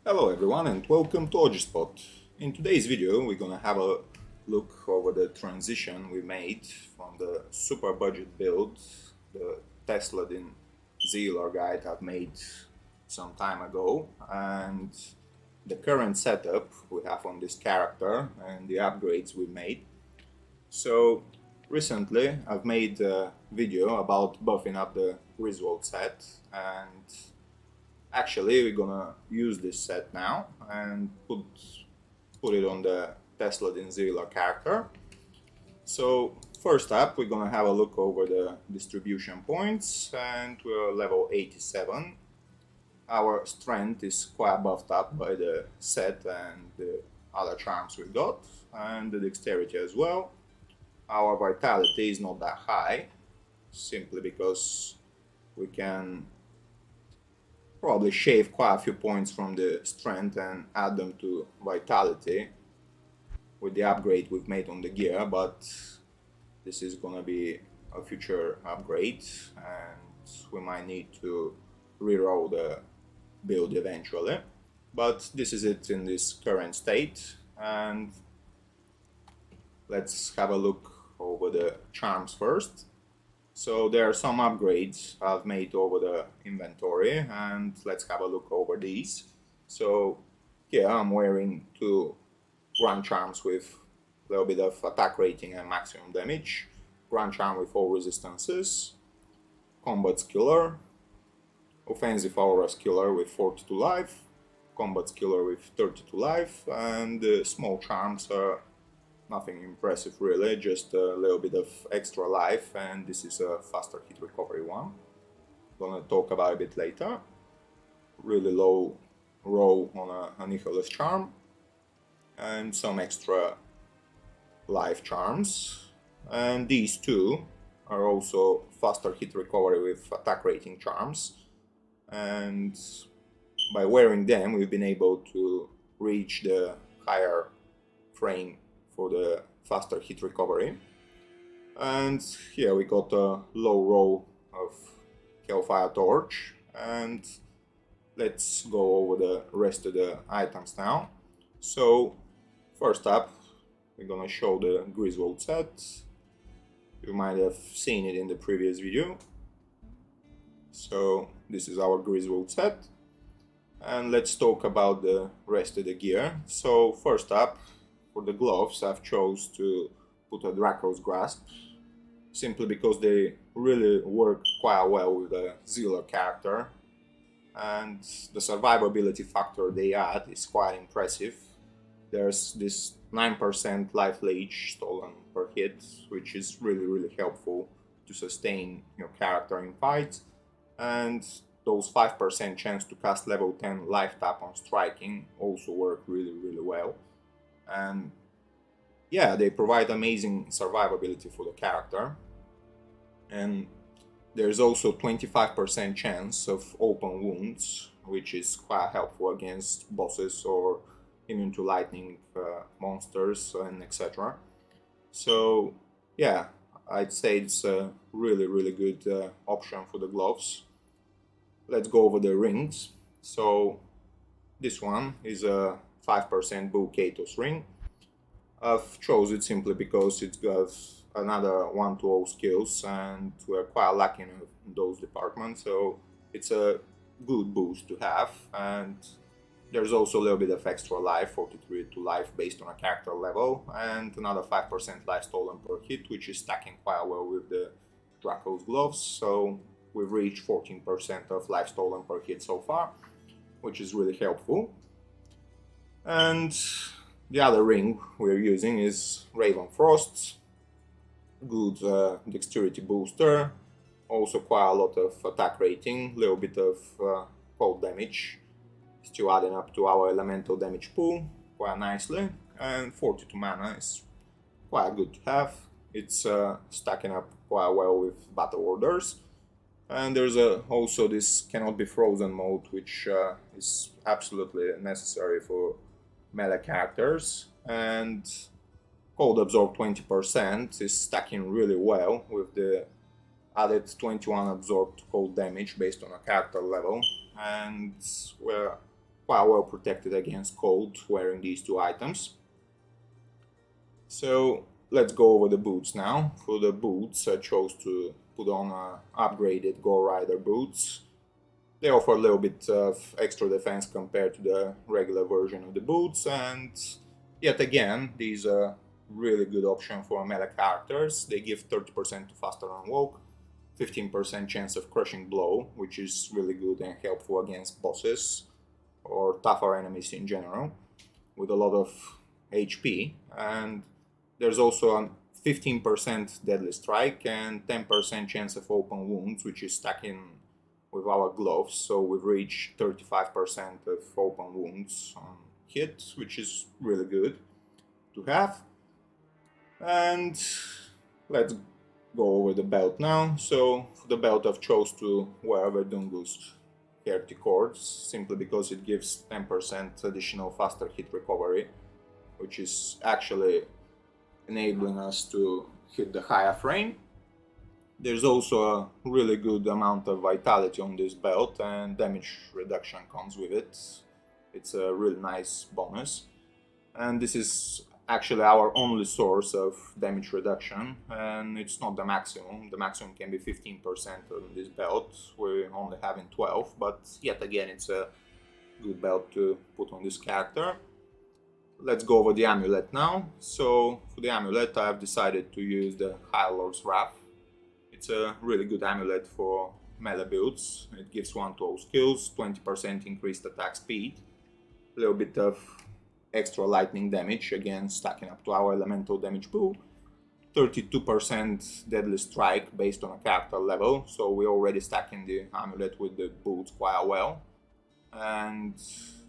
Hello everyone and welcome to Spot. In today's video we're gonna have a look over the transition we made from the super budget build, the Tesladin Zealer guide I've made some time ago, and the current setup we have on this character and the upgrades we made. So recently I've made a video about buffing up the Griswold set, and actually we're gonna use this set now and put it on the Tesladin Zealer character. So first up we're gonna have a look over the distribution points, and we're level 87. Our strength is quite buffed up by the set and the other charms we got, and the dexterity as well. Our vitality is not that high, simply because we can probably shave quite a few points from the strength and add them to vitality with the upgrade we've made on the gear, but this is gonna be a future upgrade and we might need to reroll the build eventually. But this is it in this current state, and let's have a look over the charms first. So there are some upgrades I've made over the inventory, and let's have a look over these. So here I'm wearing two Grand Charms with a little bit of attack rating and maximum damage, Grand Charm with all resistances, Combat Skiller, Offensive Aura Skiller with 42 life, Combat Skiller with 32 life, and the small charms are nothing impressive really, just a little bit of extra life, and this is a faster hit recovery one. Gonna talk about it a bit later. Really low roll on a Nicholas charm, and some extra life charms. And these two are also faster hit recovery with attack rating charms, and by wearing them we've been able to reach the higher frame for the faster hit recovery. And here we got a low roll of Hellfire Torch, and let's go over the rest of the items now. So first up we're gonna show the Griswold set. You might have seen it in the previous video. So this is our Griswold set, and let's talk about the rest of the gear. So first up, for the gloves I've chose to put a Draco's Grasp, simply because they really work quite well with the Zealer character, and the survivability factor they add is quite impressive. There's this 9% life leech stolen per hit, which is really helpful to sustain your character in fights, and those 5% chance to cast level 10 life tap on striking also work really well. And yeah, they provide amazing survivability for the character. And there's also 25% chance of open wounds, which is quite helpful against bosses or immune to lightning monsters and etc. So yeah, I'd say it's a really good option for the gloves. Let's go over the rings. So this one is a 5% Bull Katos ring. I've chosen it simply because it got another 1-0 skills, and we're quite lacking in those departments, so it's a good boost to have. And there's also a little bit of extra life, 43 to life based on a character level, and another 5% life stolen per hit, which is stacking quite well with the Draco's gloves. So we've reached 14% of life stolen per hit so far, which is really helpful. And the other ring we're using is Raven Frost, good dexterity booster, also quite a lot of attack rating, little bit of cold damage, still adding up to our elemental damage pool quite nicely, and 42 mana is quite good to have. It's stacking up quite well with battle orders. And there's also this cannot be frozen mode, which is absolutely necessary for melee characters, and cold absorb 20% is stacking really well with the added 21 absorbed cold damage based on a character level, and we're quite well protected against cold wearing these two items. So let's go over the boots now. For the boots, I chose to put on upgraded Gore Rider boots. They offer a little bit of extra defense compared to the regular version of the boots, and yet again, these are really good option for melee characters. They give 30% to faster unwalk, 15% chance of crushing blow, which is really good and helpful against bosses or tougher enemies in general with a lot of HP. And there's also a 15% deadly strike and 10% chance of open wounds, which is stacking with our gloves, so we've reached 35% of open wounds on hit, which is really good to have. And let's go over the belt now. So for the belt, I've chose to wear Verdungus Hereticords simply because it gives 10% additional faster hit recovery, which is actually enabling us to hit the higher frame. There's also a really good amount of vitality on this belt, and damage reduction comes with it. It's a really nice bonus. And this is actually our only source of damage reduction, and it's not the maximum. The maximum can be 15% on this belt. We're only having 12, but yet again, it's a good belt to put on this character. Let's go over the amulet now. So for the amulet, I've decided to use the High Lord's Wrath. It's a really good amulet for melee builds. It gives 1 to all skills, 20% increased attack speed, a little bit of extra lightning damage, again stacking up to our elemental damage pool, 32% deadly strike based on a character level, so we're already stacking the amulet with the boots quite well. And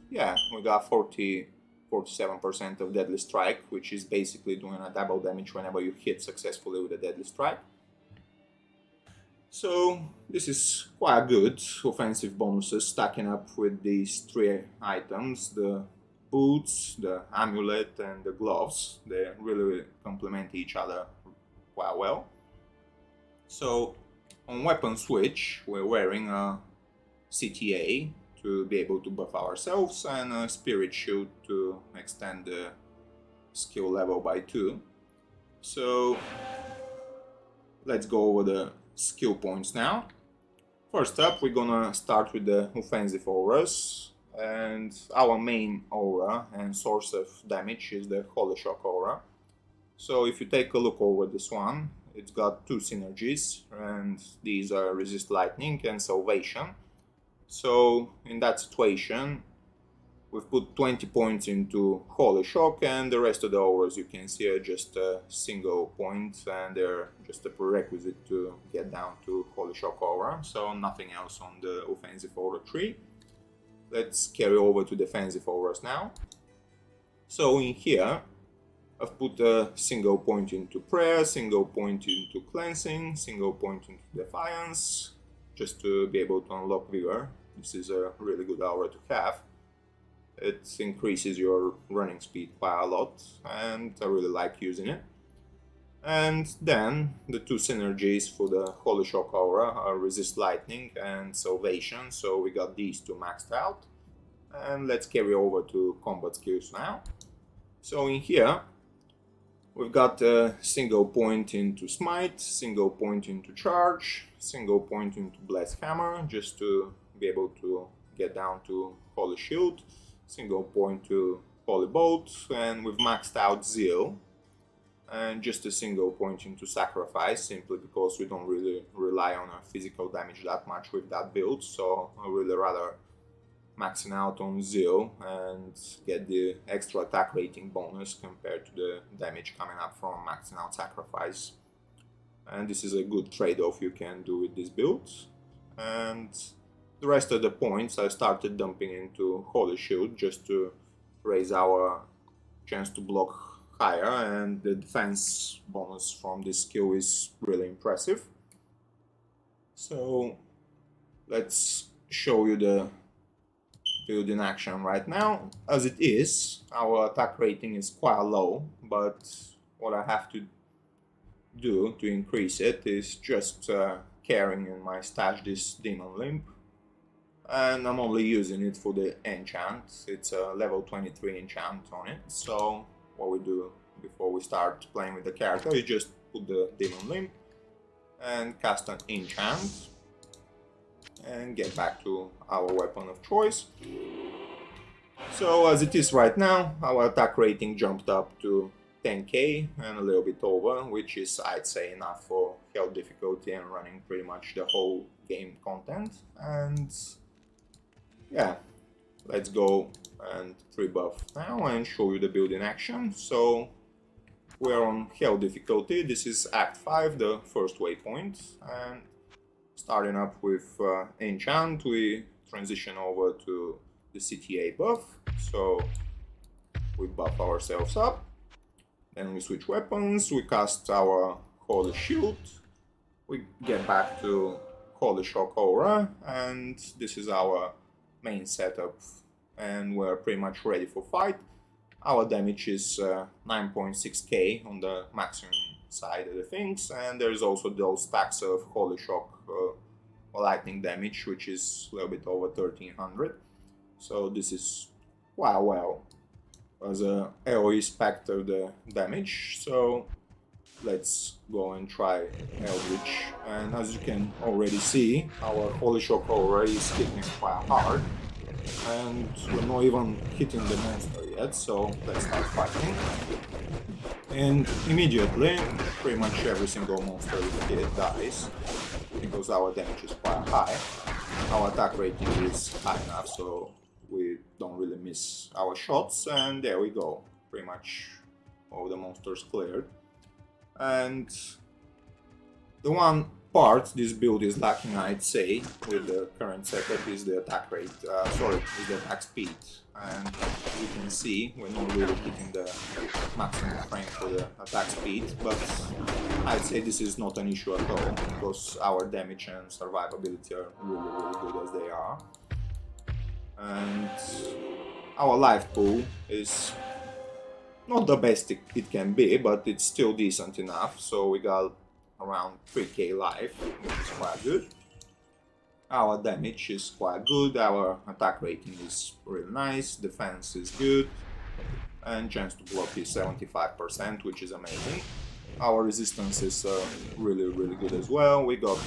yeah, we got 47% of deadly strike, which is basically doing a double damage whenever you hit successfully with a deadly strike. So this is quite good offensive bonuses stacking up with these 3 items, the boots, the amulet and the gloves. They really complement each other quite well. So on weapon switch, we're wearing a CTA to be able to buff ourselves and a spirit shield to extend the skill level by 2. So let's go over the skill points now. First up, we're gonna start with the offensive auras, and our main aura and source of damage is the Holy Shock aura. So if you take a look over this one, it's got 2 synergies, and these are Resist Lightning and Salvation. So in that situation, we've put 20 points into Holy Shock, and the rest of the auras you can see are just a single point, and they're just a prerequisite to get down to Holy Shock aura, so nothing else on the offensive aura tree. Let's carry over to defensive auras now. So in here, I've put a single point into Prayer, single point into Cleansing, single point into Defiance, just to be able to unlock Vigor. This is a really good aura to have. It increases your running speed quite a lot, and I really like using it. And then the 2 synergies for the Holy Shock aura are Resist Lightning and Salvation, so we got these 2 maxed out. And let's carry over to combat skills now. So in here, we've got a single point into Smite, single point into Charge, single point into Blessed Hammer, just to be able to get down to Holy Shield, single point to Holy Bolt, and we've maxed out Zeal, and just a single point into Sacrifice, simply because we don't really rely on a physical damage that much with that build, so I really rather maxing out on Zeal and get the extra attack rating bonus compared to the damage coming up from maxing out Sacrifice. And this is a good trade-off you can do with this build. And the rest of the points I started dumping into Holy Shield just to raise our chance to block higher, and the defense bonus from this skill is really impressive. So let's show you the build in action right now. As it is, our attack rating is quite low, but what I have to do to increase it is just carrying in my stash this Demon Limb. and I'm only using it for the enchant. It's a level 23 enchant on it. So what we do before we start playing with the character is just put the demon limb and cast an enchant and get back to our weapon of choice. So as it is right now, our attack rating jumped up to 10k and a little bit over, which is, I'd say, enough for health difficulty and running pretty much the whole game content. And yeah, let's go and 3-buff now and show you the build in action. So we're on health difficulty. This is Act 5, the first waypoint, and starting up with enchant, we transition over to the CTA buff. So we buff ourselves up, then we switch weapons, we cast our Holy Shield, we get back to Holy Shock Aura, and this is our main setup, and we're pretty much ready for fight. Our damage is 9.6k on the maximum side of the things, and there's also those stacks of Holy Shock lightning damage, which is a little bit over 1300. So this is quite well as a AoE Spectre the damage. So let's go and try Eldritch, and as you can already see, our Holy Shock Aura is hitting quite hard, and we're not even hitting the monster yet, so let's start fighting. And immediately, pretty much every single monster we hit dies, because our damage is quite high. Our attack rating is high enough, so we don't really miss our shots, and there we go. Pretty much all the monsters cleared. And the one part this build is lacking, I'd say, with the current setup is the attack rate, is the attack speed. And you can see we're not really hitting the maximum frame for the attack speed, but I'd say this is not an issue at all, because our damage and survivability are really good as they are. And our life pool is not the best it can be, but it's still decent enough, so we got around 3k life, which is quite good. Our damage is quite good, our attack rating is really nice, defense is good, and chance to block is 75%, which is amazing. Our resistance is really good as well. We got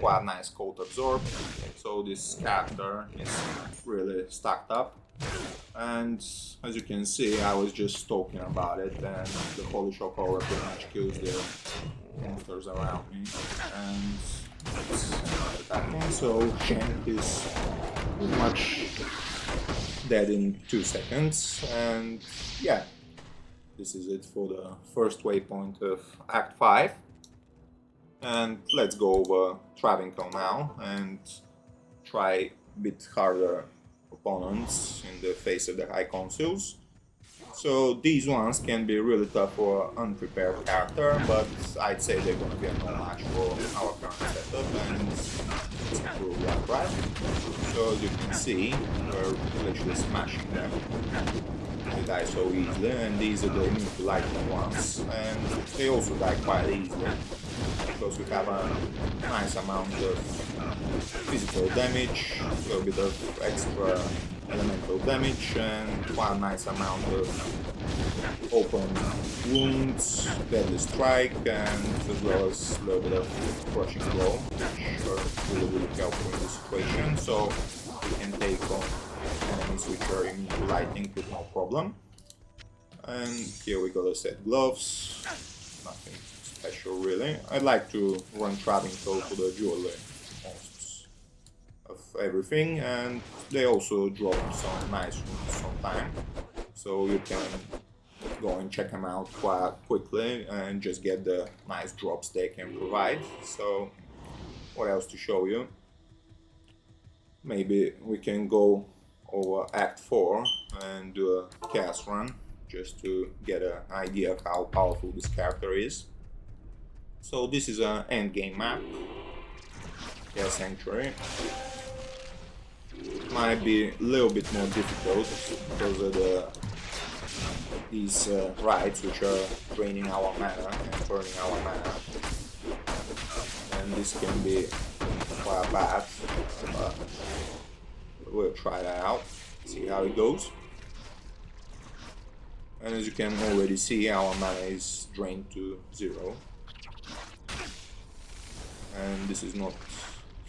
quite nice cold absorb, so this character is really stacked up. And as you can see, I was just talking about it, and the Holy Shock Aura pretty much kills the monsters around me, and it's attacking. So Shank is pretty much dead in 2 seconds, and yeah, this is it for the first waypoint of Act 5. And let's go over Travinco now and try a bit harder opponents in the face of the High Consuls. So these ones can be really tough for an unprepared character, but I'd say they're going to be a no match for our current setup, and it's proved that right. So as you can see, we're literally smashing them. They die so easily, and these are the immune to lightning ones, and they also die quite easily, because we have a nice amount of physical damage, a little bit of extra elemental damage, and quite a nice amount of open wounds, deadly strike, and as well as a little bit of crushing blow, which are really helpful in this situation. So we can take on enemies which are immune to lightning with no problem. And here we got a set gloves, nothing special really. I'd like to run Travinco for the jewelry most of everything, and they also drop some nice runes sometime, so you can go and check them out quite quickly and just get the nice drops they can provide. So what else to show you? Maybe we can go over Act 4 and do a chaos run, just to get an idea of how powerful this character is. So this is an endgame map, Chaos Sanctuary. It might be a little bit more difficult because of these rides which are draining our mana and burning our mana, and this can be quite bad, but we'll try that out, see how it goes. And as you can already see, our mana is drained to 0. And this is not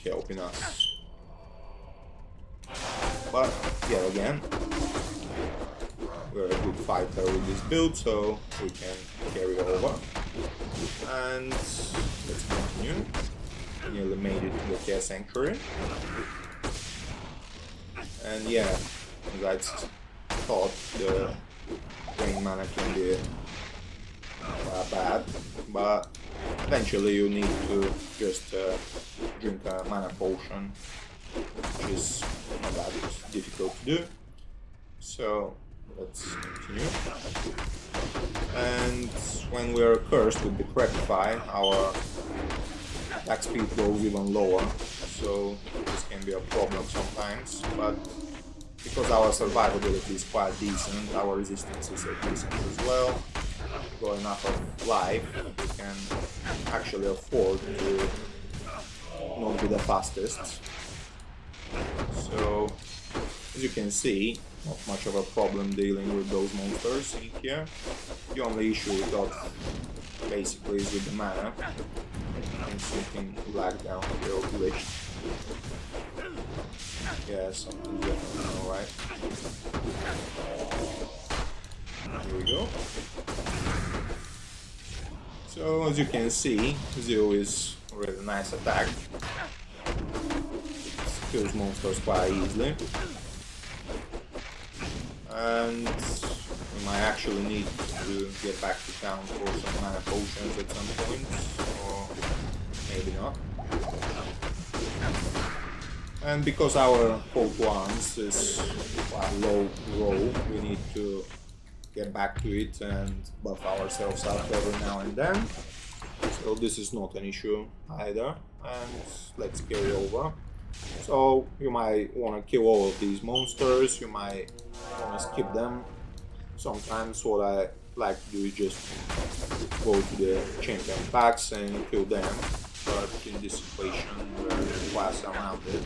helping us. But, yeah, again, we're a good fighter with this build, so we can carry over. And let's continue. Nearly made it to the Care Sanctuary. And yeah, as I thought, the drain mana can be bad, but eventually you need to just drink a mana potion, which is not that difficult to do. So let's continue. And when we are cursed with the Decrepify, our attack speed goes even lower, so this can be a problem sometimes, but because our survivability is quite decent, our resistance is decent as well, got enough of life, we can actually afford to not be the fastest. So, as you can see, not much of a problem dealing with those monsters in here. The only issue we got basically is with the mana. And something lagged down here or glitched. Yeah, something's definitely alright. Here we go. So as you can see, Zero is a really nice attack. Kills monsters quite easily. And we might actually need to get back to town for some mana potions at some point, or maybe not. And because our Code Once is quite low roll, we need to get back to it and buff ourselves up every now and then. So this is not an issue either. And let's carry over. So you might want to kill all of these monsters, you might want to skip them. Sometimes what I like to do is just go to the champion packs and kill them, but in this situation we're quite surrounded,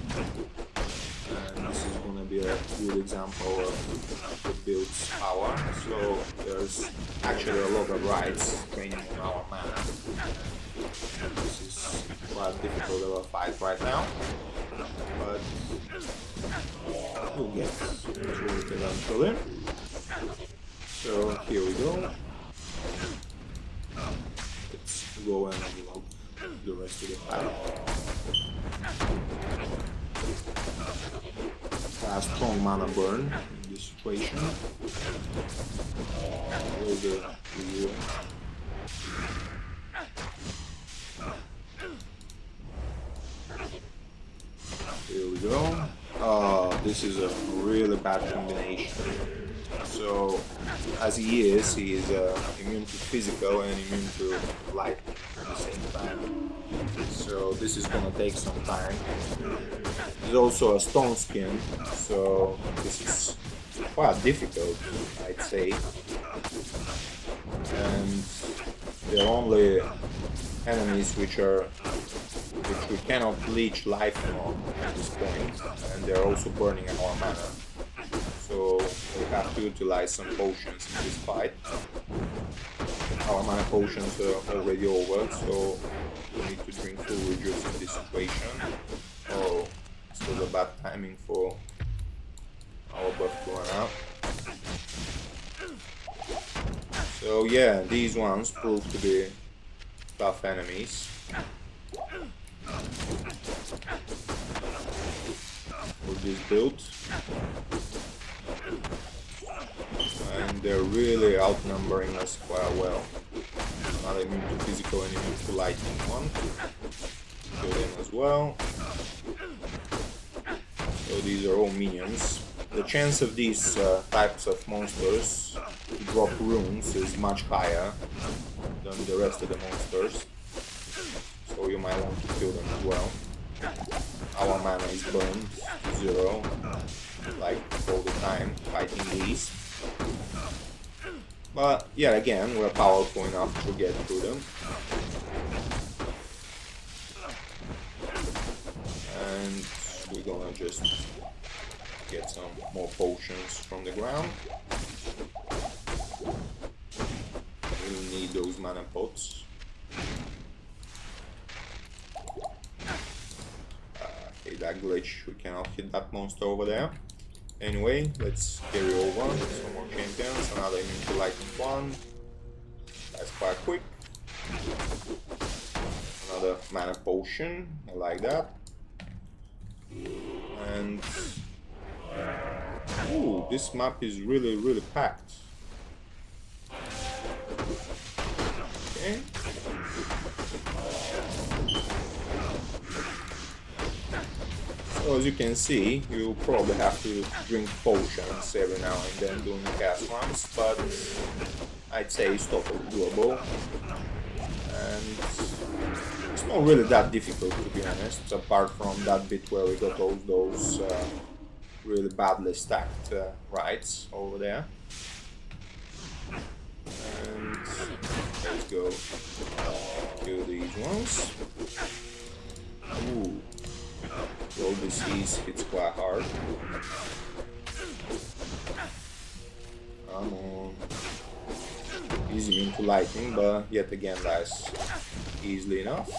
and this is going to be a good example of the build's power. So there's actually a lot of rights training on our mana. This is quite difficult of a fight right now, but we'll get through it eventually. So here we go. Let's go and unlock the rest of the fight. A strong mana burn in this situation. Here we go. This is a really bad combination. So, as he is immune to physical and immune to light at the same time. So this is gonna take some time. There's also a stone skin, so this is quite difficult, I'd say. And they're only enemies which we cannot leech life on at this point, and they're also burning our mana. So we have to utilize some potions in this fight. Our mana potions are already over, so we need to drink full rejuice in this situation. Oh, this was a bad timing for our buff to run out. So yeah, these ones prove to be tough enemies. For this build. And they're really outnumbering us quite well. Not immune to physical and immune to lightning one. Kill them as well. So these are all minions. The chance of these types of monsters to drop runes is much higher than the rest of the monsters. So you might want to kill them as well. Our mana is burned to 0, like all the time, fighting these. But yeah, again, we're powerful enough to get through them. And we're gonna just get some more potions from the ground. We'll need those mana pots. Okay, that glitch, we cannot hit that monster over there. Anyway, let's carry over some more champions. Another immune to lightning one. That's quite quick. Another mana potion, I like that. And ooh, this map is really packed. Okay. So as you can see, you probably have to drink potions every now and then during the cast runs, but I'd say it's totally doable. And it's not really that difficult, to be honest, apart from that bit where we got all those really badly stacked rights over there. And let's go kill these ones. Ooh. Roll disease hits quite hard. Come on. He's immune to lightning, but yet again that's easily enough.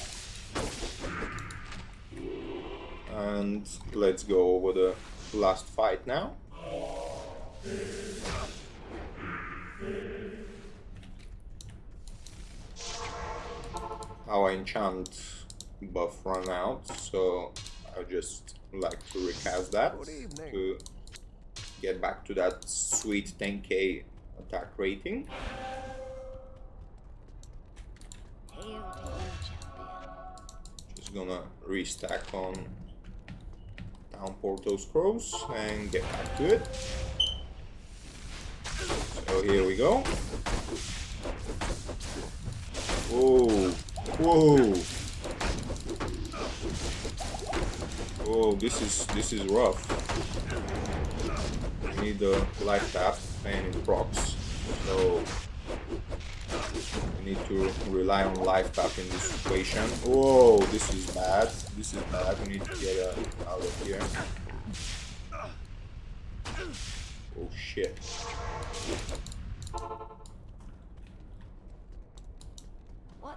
And let's go over the last fight now. Our enchant buff ran out, so I just like to recast that to get back to that sweet 10k attack rating. Just gonna restack on Town Portal Scrolls and get back to it. So here we go. Whoa, whoa. Oh, this is rough. I need the life tap and it procs. So I need to rely on life tap in this situation. Whoa, this is bad. This is bad. We need to get out of here. Oh shit.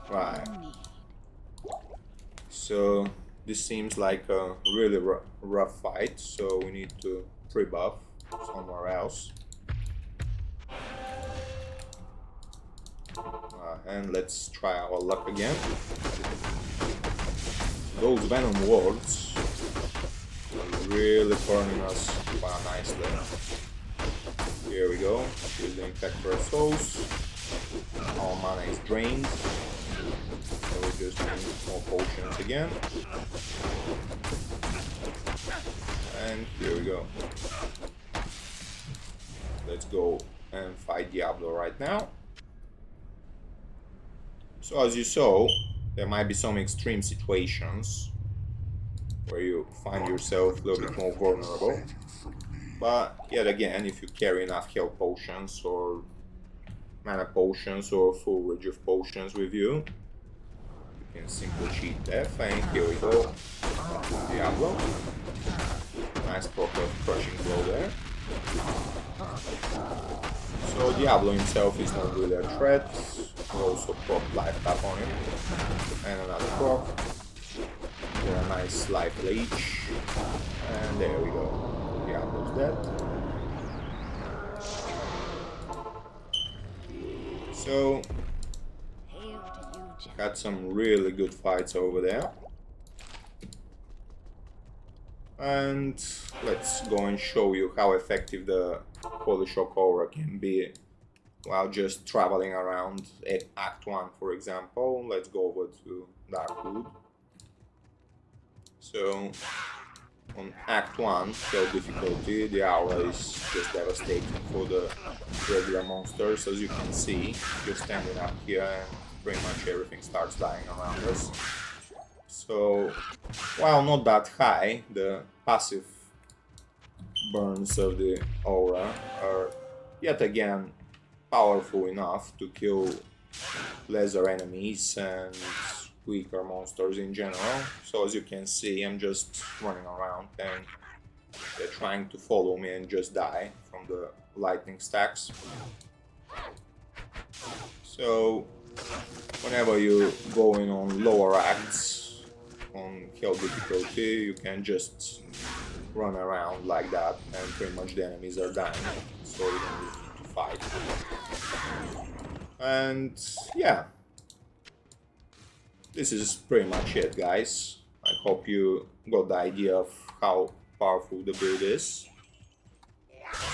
Right. So this seems like a really rough fight, so we need to pre-buff somewhere else. And let's try our luck again. Those venom wards are really burning us quite nicely. Here we go, use the Infector Souls. Our mana is drained. So we just need more potions again. And here we go. Let's go and fight Diablo right now. So as you saw, there might be some extreme situations where you find yourself a little bit more vulnerable. But yet again, if you carry enough health potions or mana potions or full range of potions with you, you can simply cheat death. And here we go, Diablo. Nice proper crushing blow there. So Diablo himself is not really a threat. We also proc life tap on him. And another proc. For a nice life leech. And there we go. Diablo's dead. So got some really good fights over there. And let's go and show you how effective the Holy Shock Aura can be while just traveling around Act 1, for example. Let's go over to Darkwood. So on Act 1, Hell difficulty, the aura is just devastating for the regular monsters. As you can see, just standing up here and pretty much everything starts dying around us. So, while not that high, the passive burns of the aura are yet again powerful enough to kill lesser enemies and weaker monsters in general. So as you can see, I'm just running around and They're trying to follow me and just die from the lightning stacks. So whenever you go in on lower acts on hell difficulty, you can just run around like that and pretty much the enemies are dying, so you don't need to fight. And yeah, this is pretty much it, guys. I hope you got the idea of how powerful the build is.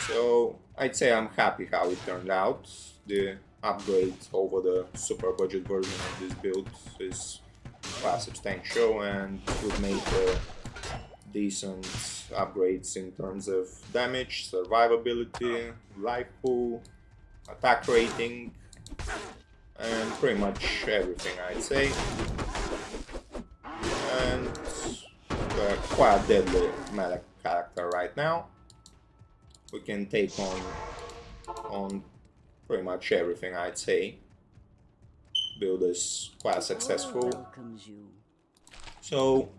So I'd say I'm happy how it turned out. The upgrade over the super budget version of this build is quite substantial, and we've made decent upgrades in terms of damage, survivability, life pool, attack rating, and pretty much everything, I'd say. And quite a deadly melee character right now. We can take on pretty much everything, I'd say. Build is quite successful. So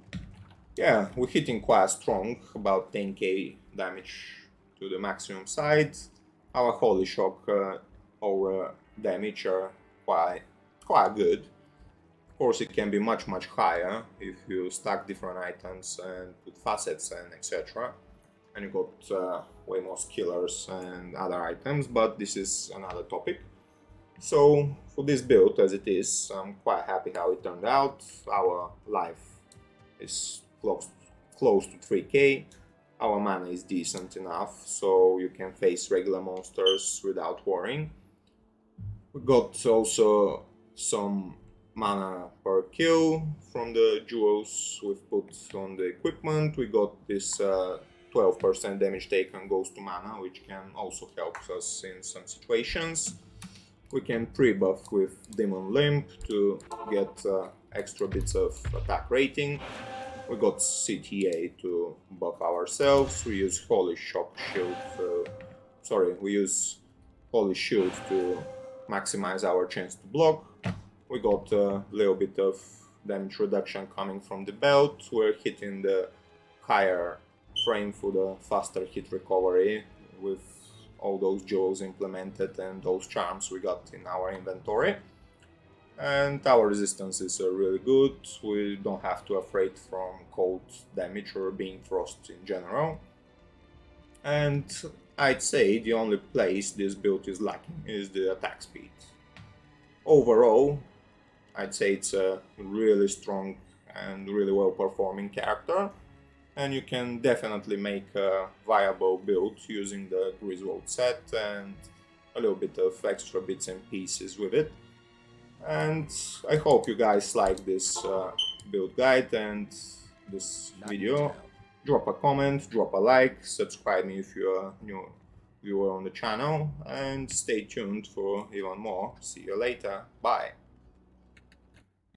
yeah, we're hitting quite strong, about 10k damage to the maximum side. Our holy shock or damage are quite good. Of course, it can be much higher if you stack different items and put facets and etc. And you got way more skillers and other items, but this is another topic. So for this build as it is, I'm quite happy how it turned out. Our life is close to 3k. Our mana is decent enough, so you can face regular monsters without worrying. We got also some mana per kill from the jewels we've put on the equipment. We got this 12% damage taken goes to mana, which can also help us in some situations. We can pre-buff with Demon Limp to get extra bits of attack rating. We got CTA to buff ourselves. We use Holy Shock Shield. We use Holy Shield to maximize our chance to block. We got a little bit of damage reduction coming from the belt. We're hitting the higher frame for the faster hit recovery with all those jewels implemented and those charms we got in our inventory. And our resistances are really good. We don't have to afraid from cold damage or being frost in general. And I'd say the only place this build is lacking is the attack speed. Overall, I'd say it's a really strong and really well performing character, and you can definitely make a viable build using the Griswold set and a little bit of extra bits and pieces with it. And I hope you guys like this build guide and this video. Drop a comment, drop a like, subscribe me if you're a new viewer on the channel, and stay tuned for even more. See you later. Bye.